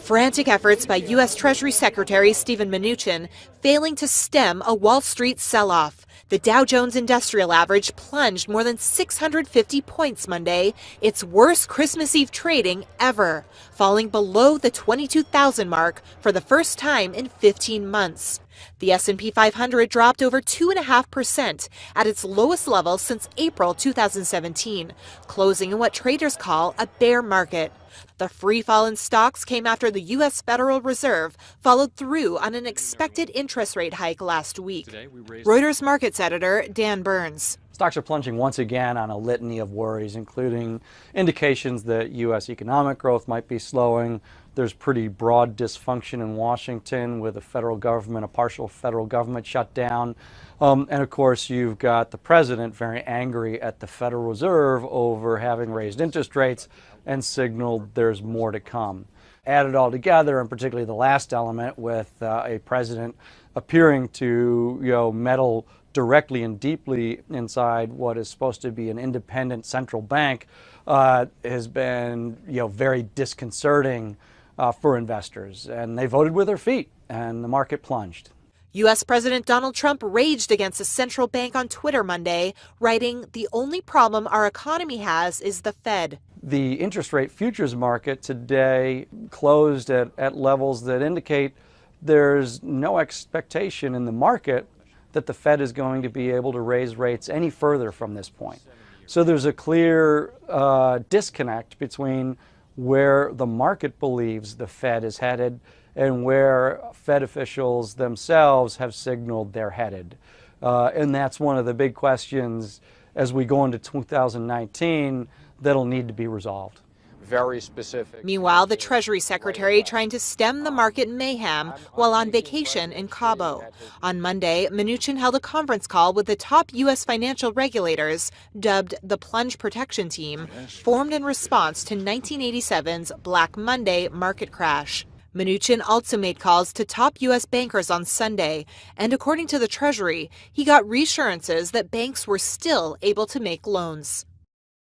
Frantic efforts by U.S. Treasury Secretary Steven Mnuchin failing to stem a Wall Street sell-off. The Dow Jones Industrial Average plunged more than 650 points Monday, its worst Christmas Eve trading ever, falling below the 22,000 mark for the first time in 15 months. The S&P 500 dropped over 2.5% at its lowest level since April 2017, closing in what traders call a bear market. The free fall in stocks came after the U.S. Federal Reserve followed through on an expected interest rate hike last week. Reuters markets editor Dan Burns. Stocks are plunging once again on a litany of worries, including indications that U.S. economic growth might be slowing. There's pretty broad dysfunction in Washington with a partial federal government shutdown. And of course, you've got the president very angry at the Federal Reserve over having raised interest rates and signaled there's more to come. Add it all together, and particularly the last element with a president appearing to meddle directly and deeply inside what is supposed to be an independent central bank has been very disconcerting for investors. And they voted with their feet, and the market plunged. U.S. President Donald Trump raged against a central bank on Twitter Monday, writing, "The only problem our economy has is the Fed." The interest rate futures market today closed at levels that indicate there's no expectation in the market that the Fed is going to be able to raise rates any further from this point. So there's a clear disconnect between where the market believes the Fed is headed and where Fed officials themselves have signaled they're headed. And that's one of the big questions as we go into 2019 that'll need to be resolved. Very specific. Meanwhile, the Treasury Secretary trying to stem the market mayhem while on vacation in Cabo. On Monday, Mnuchin held a conference call with the top U.S. financial regulators, dubbed the Plunge Protection Team, formed in response to 1987's Black Monday market crash. Mnuchin also made calls to top U.S. bankers on Sunday, and according to the Treasury, he got reassurances that banks were still able to make loans.